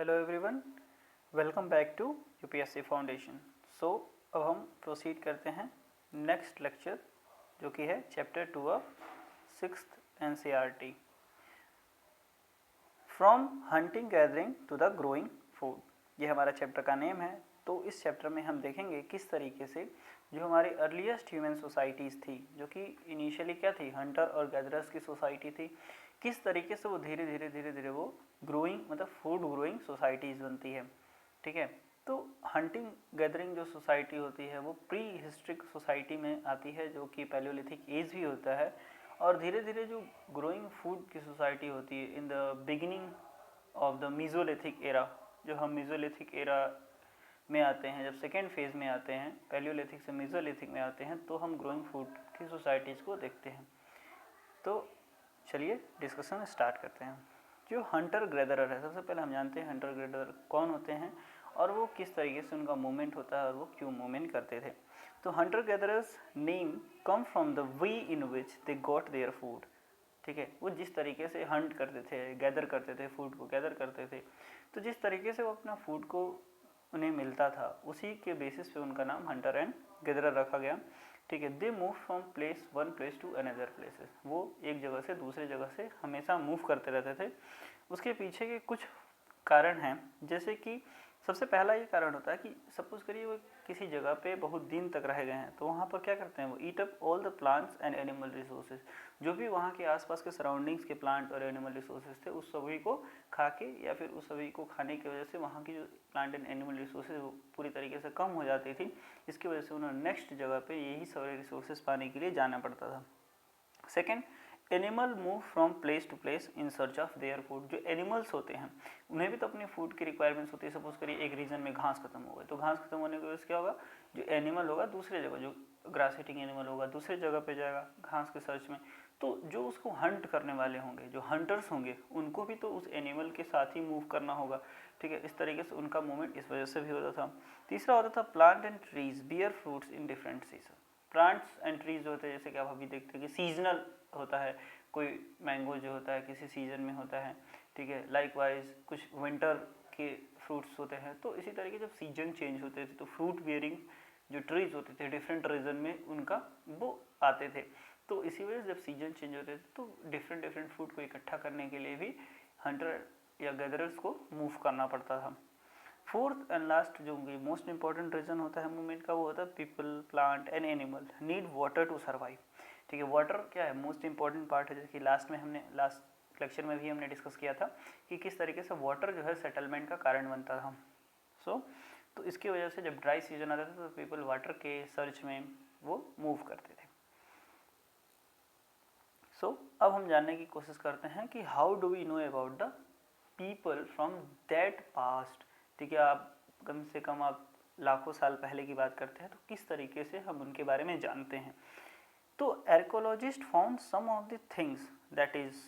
Hello everyone, welcome back to UPSC foundation. अब हम proceed करते हैं नेक्स्ट लेक्चर जो कि है chapter 2 of 6th NCERT, from hunting gathering to the growing food. ये हमारा चैप्टर का नेम है। तो इस चैप्टर में हम देखेंगे किस तरीके से जो हमारी अर्लीस्ट ह्यूमन सोसाइटीज़ थी, जो कि इनिशियली क्या थी, हंटर और गैदरर्स की सोसाइटी थी, किस तरीके से वो धीरे धीरे वो ग्रोइंग मतलब फूड ग्रोइंग सोसाइटीज़ बनती है। ठीक है, तो हंटिंग गैदरिंग जो सोसाइटी होती है वो प्री हिस्ट्रिक सोसाइटी में आती है, जो कि पैलियोलिथिक एज भी होता है। और धीरे धीरे जो ग्रोइंग फूड की सोसाइटी होती है in the beginning of the mesolithic era, जो हम मीजोलिथिक एरा में आते हैं, जब सेकेंड फेज़ में आते हैं, पैलियोलिथिक से मीजोलिथिक में आते हैं, तो हम ग्रोइंग फूड की सोसाइटीज़ को देखते हैं। तो चलिए डिस्कशन स्टार्ट करते हैं। जो हंटर गैदरर है, सबसे पहले हम जानते हैं हंटर गैदरर कौन होते हैं और वो किस तरीके से उनका मूवमेंट होता है और वो क्यों मूवमेंट करते थे। तो Hunter gatherers name come from the way in which they got their food. ठीक है, वो जिस तरीके से हंट करते थे, गैदर करते थे, फूड को गैदर करते थे, तो जिस तरीके से वो अपना फूड को उन्हें मिलता था, उसी के बेसिस पे उनका नाम हंटर एंड गैदरर रखा गया। ठीक है, they move from one place to another places. वो एक जगह से दूसरे जगह से हमेशा मूव करते रहते थे। उसके पीछे के कुछ कारण हैं, जैसे कि सबसे पहला ये कारण होता है कि सपोज करिए वो किसी जगह पे बहुत दिन तक रह गए हैं, तो वहाँ पर क्या करते हैं, वो ईट up all the plants and animal resources. जो भी वहाँ के आसपास के सराउंडिंग्स के प्लांट और एनिमल रिसोर्सेज थे, उस सभी को खा के या फिर उस सभी को खाने की वजह से वहाँ की जो प्लांट एंड एनिमल रिसोर्सेज वो पूरी तरीके से कम हो जाती थी। इसकी वजह से उन्हें नेक्स्ट जगह पे यही सारे रिसोर्सेज पाने के लिए जाना पड़ता था। Second, animal move from place to place in search of their food. जो एनिमल्स होते हैं उन्हें भी तो अपनी फूड की रिक्वायरमेंट्स होती है। सपोज करिए एक रीजन में घास खत्म हो गई, तो घास खत्म होने की वजह से क्या होगा, जो एनिमल होगा दूसरे जगह, जो ग्रास ईटिंग एनिमल होगा दूसरे जगह पे जाएगा घास के सर्च में। तो जो उसको हंट करने वाले होंगे, जो हंटर्स होंगे, उनको भी तो उस एनिमल के साथ ही मूव करना होगा। ठीक है, इस तरीके से उनका मूवमेंट इस वजह से भी होता था। तीसरा होता था plant and trees bear fruits in different season. Plants and trees होते हैं, जैसे कि आप अभी देखते हैं कि सीजनल होता है, कोई मैंगो जो होता है किसी सीजन में होता है। ठीक है, लाइकवाइज कुछ विंटर के फ्रूट्स होते हैं। तो इसी तरीके जब सीजन चेंज होते थे तो फ्रूट बियरिंग जो ट्रीज होते थे डिफरेंट रीजन में उनका वो आते थे। तो इसी वजह से जब सीजन चेंज होते थे तो डिफरेंट डिफरेंट फूड को इकट्ठा करने के लिए भी हंटर या गैदरर्स को मूव करना पड़ता था। फोर्थ एंड लास्ट जो मोस्ट इंपॉर्टेंट रीजन होता है मूवमेंट का, वो होता है people, plant and animal need water to survive. ठीक है, वाटर क्या है, मोस्ट इंपॉर्टेंट पार्ट है, जैसे कि लास्ट लेक्चर में भी हमने डिस्कस किया था कि किस तरीके से वाटर जो है सेटलमेंट का कारण बनता था। तो इसकी वजह से जब ड्राई सीजन आता था तो पीपल वाटर के सर्च में वो मूव करते थे। अब हम जानने की कोशिश करते हैं कि how do we know about the people from that past. ठीक है, आप कम से कम आप लाखों साल पहले की बात करते हैं, तो किस तरीके से हम उनके बारे में जानते हैं। तो archaeologist found some of the things that is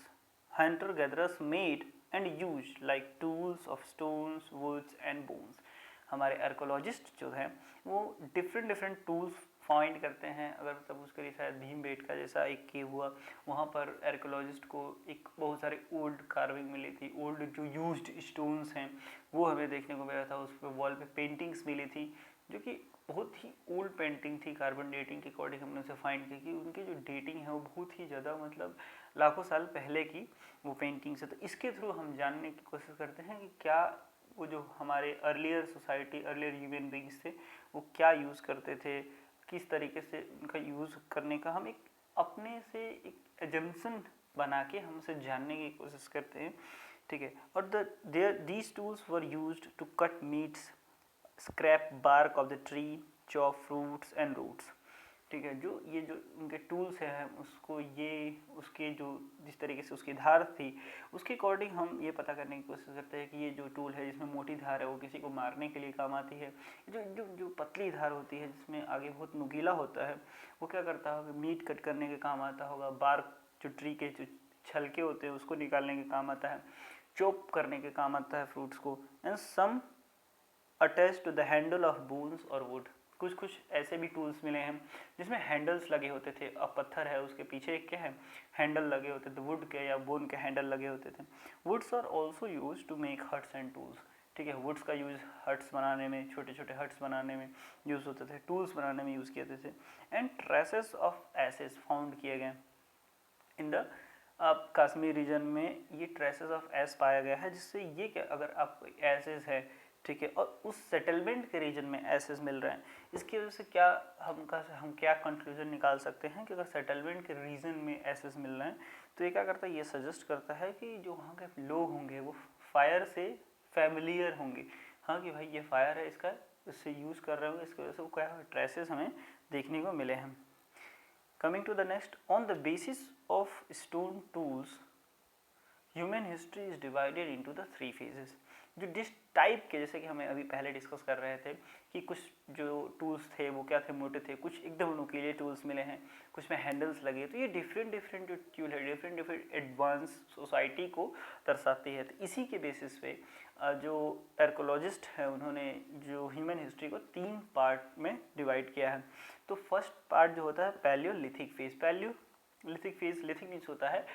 hunter gatherers made and use like tools of stones, woods and bones. हमारे आर्कोलॉजिस्ट जो हैं वो डिफरेंट टूल्स फाइंड करते हैं। अगर सपोज करिए शायद भीमबेटका जैसा एक केव हुआ, वहाँ पर आर्कोलॉजिस्ट को एक बहुत सारे ओल्ड कार्विंग मिली थी, ओल्ड जो यूज्ड स्टोन्स हैं वो हमें देखने को मिला था। उस पर वॉल पे पेंटिंग्स मिली थी जो कि बहुत ही ओल्ड पेंटिंग थी। कार्बन डेटिंग के अकॉर्डिंग हमने उसे फाइंड की कि उनकी जो डेटिंग है वो बहुत ही ज़्यादा मतलब लाखों साल पहले की वो पेंटिंग्स है। तो इसके थ्रू हम जानने की कोशिश करते हैं कि क्या वो जो हमारे earlier society, earlier human beings थे वो क्या यूज़ करते थे, किस तरीके से उनका यूज़ करने का हम एक अपने से एक एजम्पशन बना के हम उसे जानने की कोशिश करते हैं। ठीक है, और these tools were used to cut meats, scrap bark off the tree, chop fruits and roots. ठीक है, जो ये जो उनके टूल्स हैं उसको ये उसके जो जिस तरीके से उसकी धार थी उसके अकॉर्डिंग हम ये पता करने की कोशिश करते हैं कि ये जो टूल है जिसमें मोटी धार है वो किसी को मारने के लिए काम आती है। जो जो जो पतली धार होती है जिसमें आगे बहुत नुकीला होता है वो क्या करता होगा, मीट कट करने के काम आता होगा। बार्क जो ट्री के जो छलके होते हैं उसको निकालने के काम आता है। चॉप करने के काम आता है फ्रूट्स को। And some attach to the handle of bones और वुड। कुछ ऐसे भी टूल्स मिले हैं जिसमें हैंडल्स लगे होते थे। अब पत्थर है उसके पीछे क्या है, हैंडल लगे होते थे, वुड के या बोन के हैंडल लगे होते थे। Woods are also use to make huts and tools. ठीक है, वुड्स का यूज़ हट्स बनाने में, छोटे छोटे हट्स बनाने में यूज़ होते थे, टूल्स बनाने में यूज़ किए जाते थे। And traces of ashes found किए गए इन द कश्मीर रीजन में, ये ट्रेसेस ऑफ एस पाया गया है, जिससे ये क्या, अगर आप एसेस है, ठीक है, और उस सेटलमेंट के रीजन में एसेस मिल रहे हैं, इसकी वजह से क्या हम क्या कंक्लूजन निकाल सकते हैं कि अगर सेटलमेंट के रीजन में एसेस मिल रहे हैं तो ये क्या करता है, ये सजेस्ट करता है कि जो वहाँ के लोग होंगे वो फायर से फैमिलियर होंगे। हाँ कि भाई ये फायर है, इसका इससे यूज़ कर रहे होंगे, इसकी वजह से वो क्या ट्रेसेस हमें देखने को मिले हैं। Coming to the next, on the basis of stone tools, human history is divided into the 3 phases. जो डिस टाइप के, जैसे कि हमें अभी पहले डिस्कस कर रहे थे कि कुछ जो टूल्स थे वो क्या थे, मोटे थे, कुछ एकदम नुकीले टूल्स मिले हैं, कुछ में हैंडल्स लगे, तो ये डिफरेंट जो टूल है डिफरेंट एडवांस सोसाइटी को दर्शाती है। तो इसी के बेसिस पे जो आर्कोलॉजिस्ट है उन्होंने जो ह्यूमन हिस्ट्री को 3 पार्ट में डिवाइड किया है। तो फर्स्ट पार्ट जो होता है palaeolithic phase. Palaeolithic phase, lithic means होता है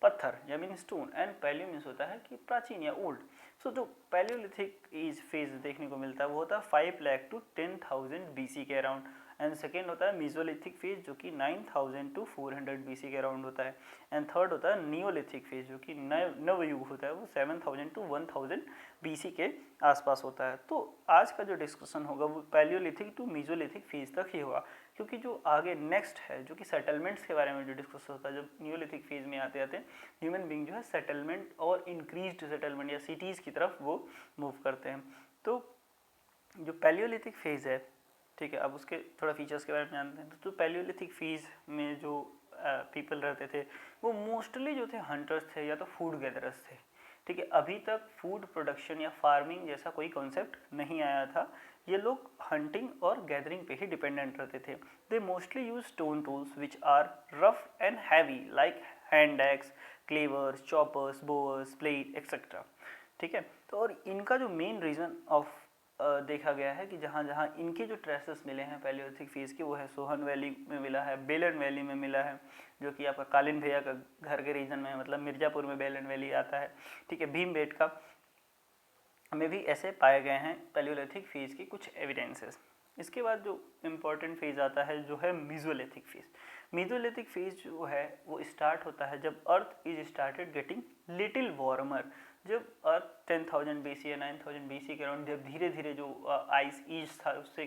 पत्थर या mean stone, and palaeo means होता है कि प्राचीन या ओल्ड। सो जो पैलियोलिथिक एज फेज देखने को मिलता है वो होता है 5 लाख टू 10,000 BC के अराउंड। एंड सेकेंड होता है मीजोलिथिक फेज जो कि 9,000 टू 400 BC के अराउंड होता है। एंड थर्ड होता है नियोलिथिक फेज जो कि नवयुग होता है, वो 7,000 टू 1,000 BC के आसपास होता है। तो आज का जो डिस्कशन होगा वो पैलियोलिथिक टू मीजोलिथिक फेज तक ही होगा, क्योंकि जो आगे नेक्स्ट है जो कि सेटलमेंट्स के बारे में जो डिस्कस होता है, जब नियोलिथिक फेज में आते आते ह्यूमन बीइंग जो है सेटलमेंट और इंक्रीज्ड सेटलमेंट या सिटीज़ की तरफ वो मूव करते हैं। तो जो पैलियोलिथिक फेज है, ठीक है, अब उसके थोड़ा फीचर्स के बारे में जानते हैं। तो पैलियोलिथिक फेज में जो पीपल रहते थे वो मोस्टली जो थे हंटर्स थे या तो फूड गैदरर्स थे, ठीक है। अभी तक फूड प्रोडक्शन या फार्मिंग जैसा कोई कॉन्सेप्ट नहीं आया था, ये लोग हंटिंग और गैदरिंग पे ही डिपेंडेंट रहते थे। They mostly use stone tools which are rough and heavy like hand axe, cleavers, choppers, borers, plate etcetera, ठीक है। तो और इनका जो मेन रीज़न ऑफ देखा गया है कि जहाँ जहाँ इनके जो ट्रेसेस मिले हैं पैलियोलिथिक फेज के, वो है सोहन वैली में मिला है, बेलन वैली में मिला है जो कि आपका कालीन भैया का घर के रीजन में, मतलब मिर्ज़ापुर में बेलन वैली आता है, ठीक है। भीमबेटका में भी ऐसे पाए गए हैं पैलियोलिथिक फेज की कुछ एविडेंसेस। इसके बाद जो इम्पॉर्टेंट फेज आता है जो है मीजोलिथिक फेज। मीजोलिथिक फेज जो है वो स्टार्ट होता है जब earth is started getting little warmer. जब अर्थ 10,000 BC या 9,000 BC के अराउंड जब धीरे धीरे जो आइस ईज था उससे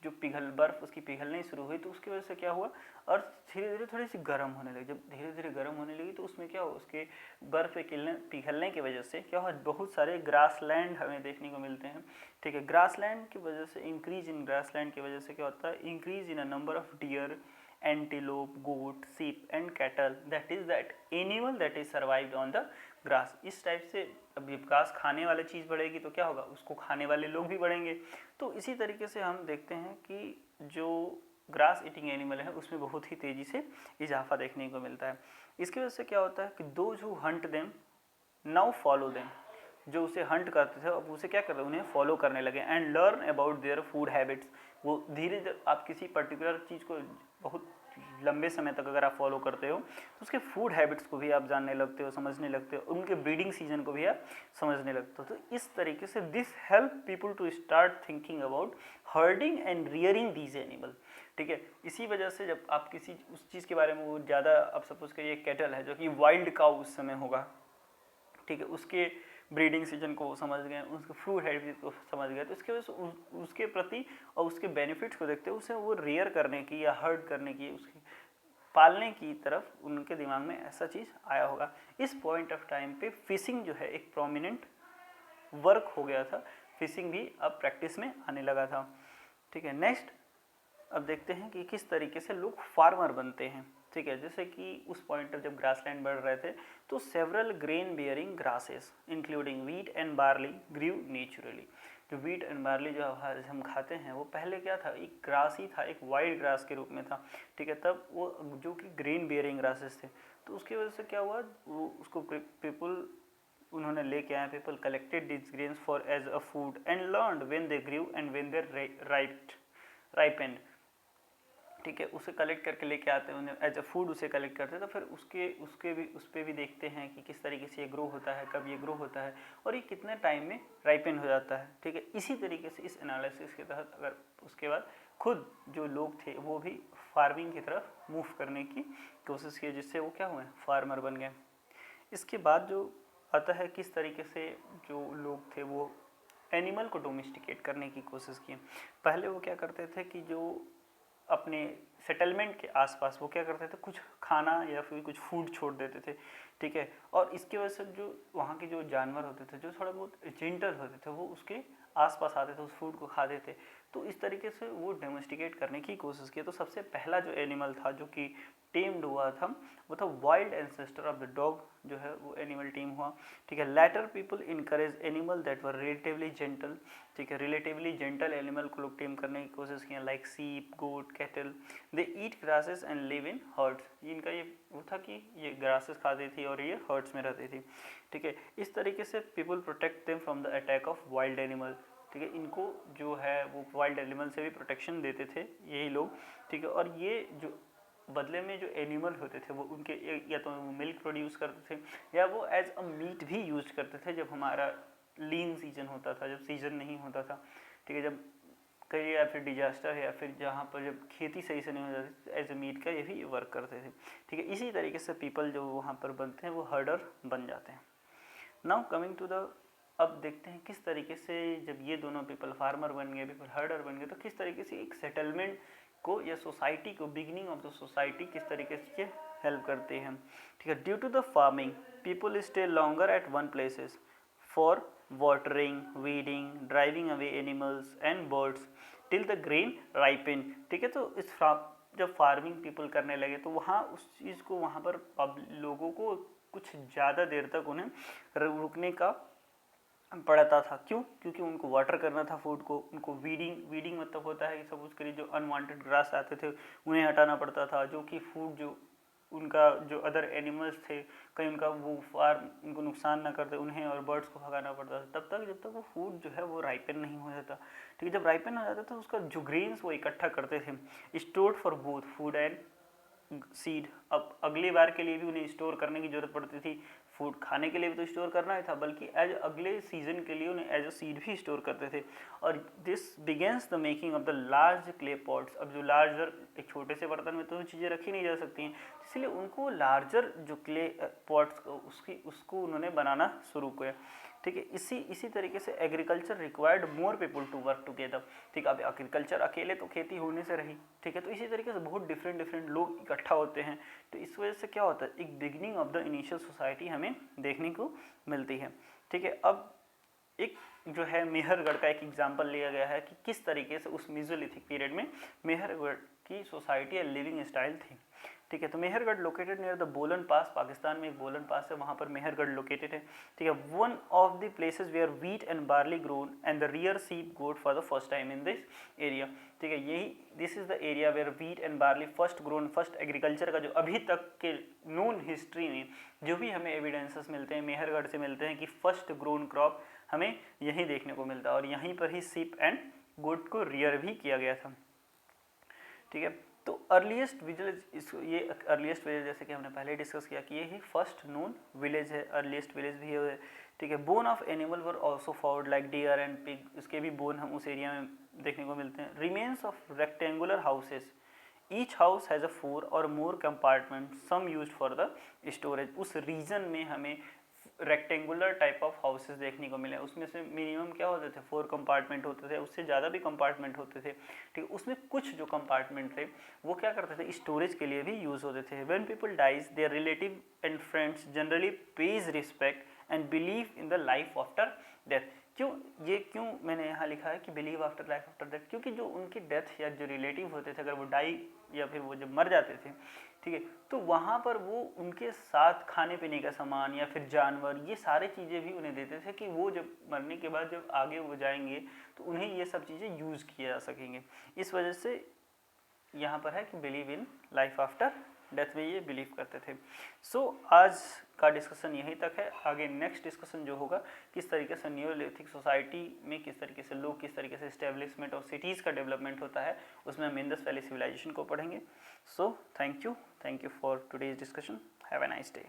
जो बर्फ़ उसकी पिघलनी शुरू हुई, तो उसकी वजह से क्या हुआ, अर्थ धीरे धीरे थोड़ी सी गर्म होने लगी। जब धीरे धीरे गर्म होने लगी तो उसमें क्या हुआ, उसके बर्फ़ पिघलने की वजह से क्या हुआ, बहुत सारे ग्रासलैंड हमें देखने को मिलते हैं, ठीक है। ग्रासलैंड की वजह से, इंक्रीज इन ग्रासलैंड की वजह से क्या होता है, increase in a number of deer, antelope, goat, sheep and cattle, that is that animal that is survived on the grass. इस टाइप से अब घास खाने वाली चीज़ बढ़ेगी तो क्या होगा, उसको खाने वाले लोग भी बढ़ेंगे। तो इसी तरीके से हम देखते हैं कि जो ग्रास ईटिंग एनिमल है उसमें बहुत ही तेज़ी से इजाफा देखने को मिलता है। इसकी वजह से क्या होता है कि those who Hunt them now follow them, जो उसे हंट करते थे अब उसे क्या कर रहे, उन्हें फॉलो करने लगे। And learn about their food habits, वो धीरे धीरे आप किसी पर्टिकुलर चीज़ को बहुत लंबे समय तक अगर आप फॉलो करते हो तो उसके फूड हैबिट्स को भी आप जानने लगते हो, समझने लगते हो, उनके ब्रीडिंग सीजन को भी आप समझने लगते हो। तो इस तरीके से this help people to start thinking about herding and rearing these animal, ठीक है। इसी वजह से जब आप किसी उस चीज़ के बारे में वो ज़्यादा, आप सपोज करिए कैटल है जो कि वाइल्ड काउ उस समय होगा, ठीक है, उसके ब्रीडिंग सीजन को समझ गए, उसके फूड हैबिट को समझ गए, तो इसके वजह से उसके प्रति और उसके बेनिफिट्स को देखते हुए उसे वो रेयर करने की या हर्ड करने की, उसकी पालने की तरफ उनके दिमाग में ऐसा चीज़ आया होगा। इस पॉइंट ऑफ टाइम पे फिशिंग जो है एक प्रोमिनेंट वर्क हो गया था, फिशिंग भी अब प्रैक्टिस में आने लगा था, ठीक है। नेक्स्ट अब देखते हैं कि किस तरीके से लोग फार्मर बनते हैं, ठीक है। जैसे कि उस पॉइंट पर जब ग्रासलैंड बढ़ रहे थे तो several grain bearing grasses including wheat and barley grew naturally. जो वीट एंड बार्ली जो हम खाते हैं वो पहले क्या था, एक ग्रास ही था, एक वाइल्ड ग्रास के रूप में था, ठीक है। तब वो जो कि ग्रेन बियरिंग ग्रासेस थे, तो उसकी वजह से क्या हुआ, वो उसको पीपल उन्होंने लेके आए, people collected this grains for as a food and learned when they grew and when they ripened. ठीक है, उसे कलेक्ट करके लेके आते हैं, उन्हें एज अ फूड उसे कलेक्ट करते हैं। तो फिर उस पर भी देखते हैं कि किस तरीके से ये ग्रो होता है, कब ये ग्रो होता है और ये कितने टाइम में राइपन हो जाता है। ठीक है, इसी तरीके से इस एनालिसिस के तहत अगर उसके बाद खुद जो लोग थे वो भी फार्मिंग की तरफ मूव करने की कोशिश की, जिससे वो क्या हुए, फार्मर बन गए। इसके बाद जो आता है किस तरीके से जो लोग थे वो एनिमल को डोमेस्टिकेट करने की कोशिश की। पहले वो क्या करते थे कि जो अपने सेटलमेंट के आसपास वो क्या करते थे, कुछ खाना या फिर कुछ फूड छोड़ देते थे। ठीक है, और इसकी वजह से जो वहाँ के जो जानवर होते थे जो थोड़ा बहुत जेंटल होते थे वो उसके आसपास आते थे, उस फूड को खाते थे। तो इस तरीके से वो डोमेस्टिकेट करने की कोशिश की। तो सबसे पहला जो एनिमल था जो कि टेम्ड हुआ था वो था wild ancestor of the dog, जो है वो एनिमल टीम हुआ। ठीक है, later people encourage animal that were relatively gentle. ठीक है, रिलेटिवली जेंटल एनिमल को लोग टेम करने की कोशिश किया, like sheep, goat, cattle. They eat grasses and live in herds. इनका ये वो था कि ये ग्रासेस खाती थी और ये हर्ड्स में रहती थी। ठीक है, इस तरीके से people protect them from the attack of wild animal. ठीक है, इनको जो है वो वाइल्ड एनिमल से भी प्रोटेक्शन देते थे यही लोग। ठीक है, और ये जो बदले में जो एनिमल होते थे वो उनके या तो मिल्क प्रोड्यूस करते थे या वो एज अ मीट भी यूज करते थे जब हमारा लीन सीजन होता था, जब सीजन नहीं होता था। ठीक है, जब कहीं या फिर डिजास्टर है या फिर जहाँ पर जब खेती सही से नहीं हो जाती एज ए मीट का ये भी वर्क करते थे। ठीक है, इसी तरीके से पीपल जो वहाँ पर बनते हैं वो हर्डर बन जाते हैं। नाउ कमिंग टू द, अब देखते हैं किस तरीके से जब ये दोनों पीपल फार्मर बन गए, पीपल हर्डर बन गए, तो किस तरीके से एक सेटलमेंट को या सोसाइटी को, बिगिनिंग ऑफ द सोसाइटी किस तरीके से हेल्प करते हैं। ठीक है, due to the farming people stay longer at one places for watering, weeding, driving away animals and birds till the grain ripen. ठीक है, तो इस जब फार्मिंग पीपल करने लगे तो वहाँ उस चीज़ को वहाँ पर लोगों को कुछ ज़्यादा देर तक उन्हें रुकने का पड़ता था। क्यों? क्योंकि उनको वाटर करना था फूड को, उनको वीडिंग मतलब होता है कि सपोज करिए जो अनवांटेड ग्रास आते थे उन्हें हटाना पड़ता था, जो कि फूड जो उनका जो अदर एनिमल्स थे कहीं उनका वो फार्म उनको नुकसान ना करते उन्हें, और बर्ड्स को भगाना पड़ता था तब तक जब तक वो फूड जो है वो राइपन नहीं हो जाता। ठीक है, जब राइपन हो जाता तो उसका जो ग्रेन्स वो इकट्ठा करते थे, stored for both food and seed. अब अगली बार के लिए भी उन्हें स्टोर करने की जरूरत पड़ती थी, फूड खाने के लिए भी तो स्टोर करना ही था बल्कि एज अगले सीजन के लिए उन्हें एज अ सीड भी स्टोर करते थे। और this begins the making of the large clay pots. अब जो लार्जर, एक छोटे से बर्तन में तो चीज़ें रखी नहीं जा सकती हैं, इसलिए उनको लार्जर जो क्ले पॉट्स उसको उन्होंने बनाना शुरू किया। ठीक है, इसी तरीके से agriculture required more people to work together. ठीक है, अब एग्रीकल्चर अकेले तो खेती होने से रही। ठीक है, तो इसी तरीके से बहुत डिफरेंट लोग इकट्ठा होते हैं, तो इस वजह से क्या होता है, एक beginning of the initial society हमें देखने को मिलती है। ठीक है, अब एक जो है मेहरगढ़ का एक एग्जाम्पल लिया गया है कि किस तरीके से उस मेसोलिथिक पीरियड में मेहरगढ़ की सोसाइटी या लिविंग स्टाइल थी। ठीक है, तो मेहरगढ़ लोकेटेड नियर द बोलन पास, पाकिस्तान में एक बोलन पास है, वहाँ पर मेहरगढ़ लोकेटेड है। ठीक है, one of the places where wheat and barley grown and the rear sheep goat for the first time in this area. ठीक है, यही this is the area where wheat and barley first grown, first agriculture का जो अभी तक के known history में जो भी हमें एविडेंसेस मिलते हैं मेहरगढ़ से मिलते हैं कि फर्स्ट ग्रोन क्रॉप हमें यहीं देखने को मिलता है, और यहीं पर ही सीप एंड गोट को रियर भी किया गया था। ठीक है, तो अर्लीस्ट विलेज, ये अर्लीस्ट विलेज जैसे कि हमने पहले डिस्कस किया कि ये ही फर्स्ट नोन विलेज है, अर्लीस्ट विलेज भी है। ठीक है, bone of animal were also found like deer and pig, इसके भी बोन हम उस एरिया में देखने को मिलते हैं। Remains of rectangular houses, each house has a 4 और more compartment, some used for the storage. उस रीजन में हमें रेक्टेंगुलर टाइप ऑफ हाउसेस देखने को मिले, उसमें से मिनिमम क्या होते थे, 4 कंपार्टमेंट होते थे, उससे ज़्यादा भी कंपार्टमेंट होते थे। ठीक है, उसमें कुछ जो कंपार्टमेंट थे वो क्या करते थे, स्टोरेज के लिए भी यूज़ होते थे। When people dies their relative and friends generally pays respect and believe in the life after death. क्यों मैंने यहाँ लिखा है कि believe after life after death, क्योंकि जो उनकी डेथ या जो रिलेटिव होते थे अगर वो डाई या फिर वो जब मर जाते थे, ठीक है, तो वहाँ पर वो उनके साथ खाने पीने का सामान या फिर जानवर, ये सारे चीज़ें भी उन्हें देते थे कि वो जब मरने के बाद जब आगे वो जाएंगे तो उन्हें ये सब चीज़ें यूज़ किया जा सकेंगे। इस वजह से यहाँ पर है कि believe in life after death में ये बिलीव करते थे। सो आज का डिस्कशन यहीं तक है। आगे नेक्स्ट डिस्कशन जो होगा किस तरीके से नियोलिथिक सोसाइटी में किस तरीके से लोग किस तरीके से इस्टेब्लिशमेंट और सिटीज़ का डेवलपमेंट होता है, उसमें हम इंडस वैली सिविलाइजेशन को पढ़ेंगे। So thank you for today's discussion. Have a nice day.